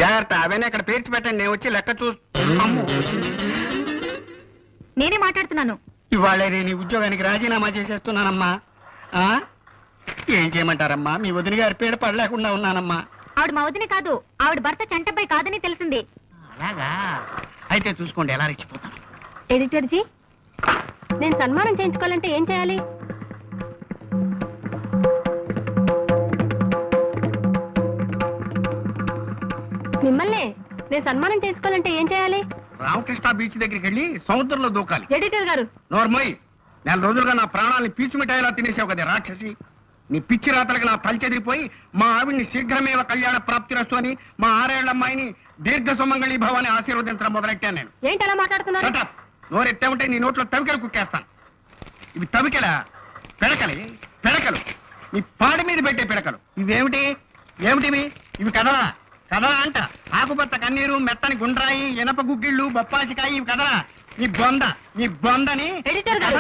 జాగ్రత్త, అవన్నీ అక్కడ పేర్చి పెట్టండి, నేను వచ్చి లెక్క అమ్మో. నేనే మాట్లాడుతున్నాను. ఇవాళ నేను ఈ ఉద్యోగానికి రాజీనామా చేసేస్తున్నానమ్మా. ఏం చేయమంటారమ్మా, మీ వదిన గారి పేరు పడలేకుండా ఉన్నానమ్మా. ఆవిడ మా వదిన కాదు, ఆవిడ భర్త చంటపై కాదని తెలిసింది. అలాగా, అయితే చూసుకోండి ఎలా రెచ్చిపోతాను. ఎడిటర్ జీ, నేను సన్మానం చేయించుకోవాలంటే ఏం చేయాలి? మిమ్మల్ని నేను సన్మానం చేసుకోవాలంటే ఏం చేయాలి? రామకృష్ణ బీచ్ దగ్గరికి వెళ్ళి సముద్రంలో దూకాలి. ఎడిటర్ గారు, నోర్మోయ్, 4 రోజులుగా నా ప్రాణాలని పీచు మిఠాయిలా తినేసావు కదా రాక్షసి. నీ పిచ్చి రాతలకు నా తలచెదిరిపోయి మా ఆవిడ్ని శీఘ్రమేవ కళ్యాణ ప్రాప్తిరస్తు అని, మా 6 ఏళ్ల అమ్మాయిని దీర్ఘ సుమంగళి భవాన్ని ఆశీర్వదించడం మొదలెట్టాను నేను. ఏంటి అలా మాట్లాడుతున్నారు? నోరెత్తే ఉంటే నీ నోట్లో తవికలు కుక్కేస్తాను. ఇవి తవికలా? పిడకలు పిడకలు, నీ పాడి మీద పెట్టే పిడకలు. ఇవేమిటి ఏమిటివి? ఇవి కదలా కదలా అంట. ఆకుపచ్చ కన్నీరు, మెత్తని గుండ్రాయి, ఇనప గుగ్గిళ్ళు, బొప్పాసికాయి, ఇవి కదలా. నీ బొందని. ఎడిటర్ గారు,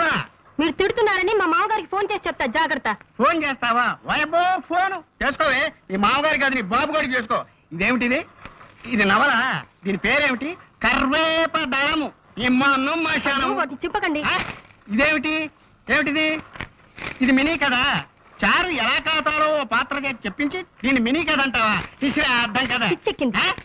మీరు తిడుతున్నారని మా మామగారికి ఫోన్ చేసి చెప్తా, జాగ్రత్త. ఫోన్ చేస్తావా? వయబో, ఫోన్ చేసుకోవే. నీ మామగారికి కాదు, నీ బాబు గారికి చేసుకో. ఇదేమిటిది? ఇది నవల. దీని పేరేమిటి? కర్వేపదళము. చెప్పకండి. ఇదేమిటి? ఏమిటిది? ఇది మినీ కదా. చారు ఎలా కాతారో పాత్ర చేసి చెప్పించి దీన్ని మినీ కథ అంటావా? అర్థం కదా.